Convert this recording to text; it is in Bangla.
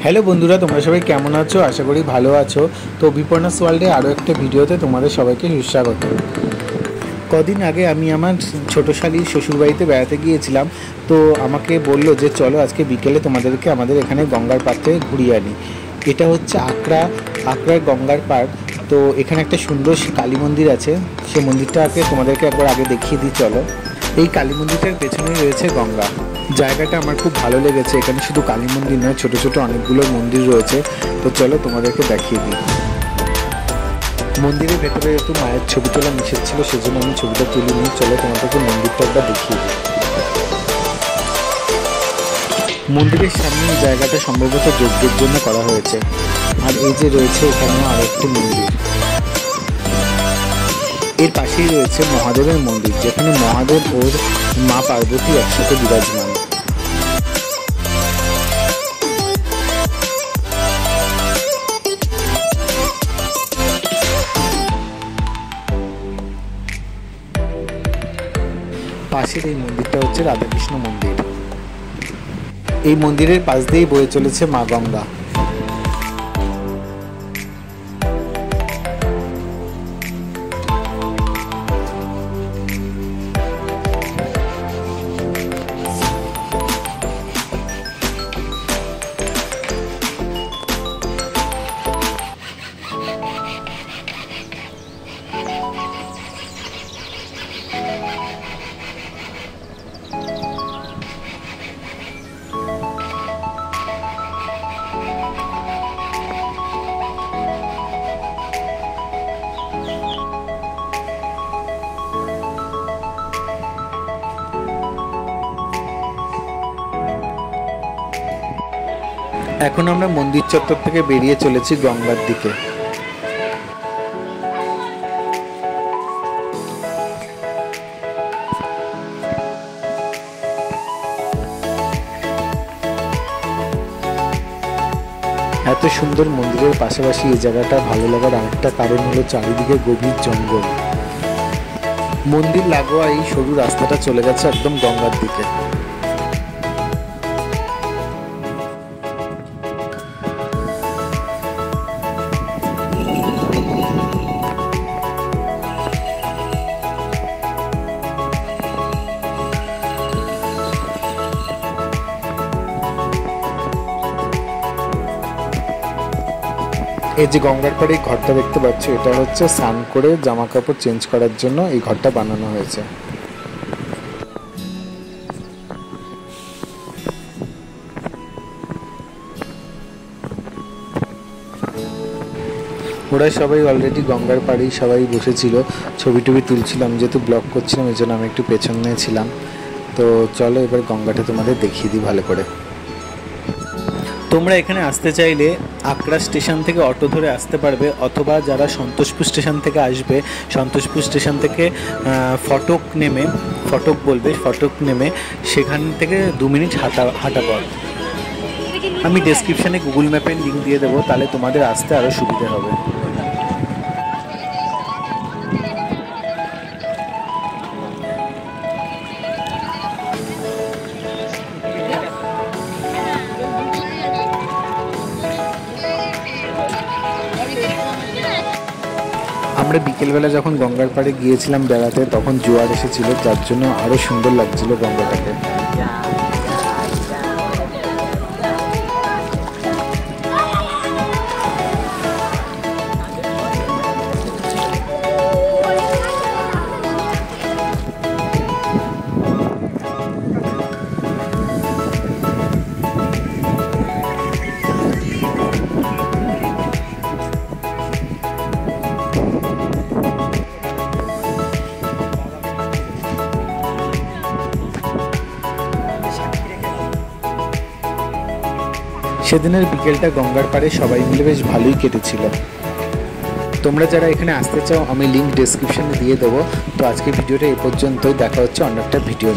হ্যালো বন্ধুরা, তোমরা সবাই কেমন আছো? আশা করি ভালো আছো। তো বিপন্যাস ওয়ার্ল্ডে আরও একটা ভিডিওতে তোমাদের সবাইকে সুস্বাগত। কদিন আগে আমি আমার ছোটো শালির শ্বশুরবাড়িতে বেড়াতে গিয়েছিলাম। তো আমাকে বললো যে চলো আজকে বিকেলে তোমাদেরকে আমাদের এখানে গঙ্গার পাড় থেকে ঘুরিয়ে আনি। এটা হচ্ছে আকড়ার গঙ্গার পাড়। তো এখানে একটা সুন্দর কালী মন্দির আছে, সে মন্দিরটাকে তোমাদেরকে একবার আগে দেখিয়ে দিই চলো। এই কালী মন্দিরটার পেছনেই রয়েছে গঙ্গা। জায়গাটা আমার খুব ভালো লেগেছে। এখানে শুধু কালী মন্দির নয়, ছোটো ছোটো অনেকগুলো মন্দির রয়েছে। তো চলো তোমাদেরকে দেখিয়ে দিই। মন্দিরের ভেতরে একটু মায়ের ছবি তোলা নিষেধ ছিল, সেজন্য আমি ছবিটা তুলিনি। চলো তোমাদেরকে মন্দিরটা একবার দেখিয়ে দিই। মন্দিরের সামনে এই জায়গাটা সম্ভবত যজ্ঞের জন্য করা হয়েছে। আর এই যে রয়েছে এখানেও আর একটি মন্দির। এর পাশেই রয়েছে মহাদেবের মন্দির, যেখানে মহাদেব ওর মা পার্বতী একসাথে বিরাজমান। পাশের এই মন্দিরটা হচ্ছে রাধাকৃষ্ণ মন্দির। এই মন্দিরের পাশ দিয়েই বয়ে চলেছে মা গঙ্গা। এখন আমরা মন্দির চত্বর থেকে বেরিয়ে চলেছি গঙ্গার দিকে। এত সুন্দর মন্দিরের পাশাপাশি এই জায়গাটা ভালো লাগার আরেকটা কারণ হলো চারিদিকে গভীর জঙ্গল। মন্দির লাগোয়া এই সরু রাস্তাটা চলে গেছে একদম গঙ্গার দিকে। এই যে গঙ্গার পাড়ে এই ঘরটা দেখতে পাচ্ছ, এটা হচ্ছে স্নান করে জামা কাপড় চেঞ্জ করার জন্য এই ঘরটা বানানো হয়েছে। ওরা সবাই অলরেডি গঙ্গার পাড়েই সবাই বসেছিল, ছবি টবি তুলছিলাম। যেহেতু ব্লগ করছিলাম এই জন্য আমি একটু পেছনে ছিলাম। তো চলো এবার গঙ্গাটা তোমাদের দেখিয়ে দিই ভালো করে। তোমরা এখানে আসতে চাইলে আকড়া স্টেশন থেকে অটো ধরে আসতে পারবে, অথবা যারা সন্তোষপুর স্টেশন থেকে আসবে, সন্তোষপুর স্টেশন থেকে ফটক নেমে সেখান থেকে 2 মিনিট হাঁটা পথ। আমি ডেসক্রিপশানে গুগল ম্যাপের লিঙ্ক দিয়ে দেবো, তাহলে তোমাদের আসতে আরও সুবিধে হবে। আমরা বিকেলবেলা যখন গঙ্গার পাড়ে গিয়েছিলাম বেড়াতে, তখন জোয়ার এসেছিল, যার জন্য আরও সুন্দর লাগছিল গঙ্গাটাকে। সেদিনের বিকেলটা গঙ্গার পাড়ে সবাই মিলে বেশ ভালোই কেটেছিল। তোমরা যারা এখানে আসতে চাও, আমি লিঙ্ক ডেসক্রিপশনে দিয়ে দেবো। তো আজকে ভিডিওটা এই পর্যন্তই, দেখা হচ্ছে অন্য একটা ভিডিও।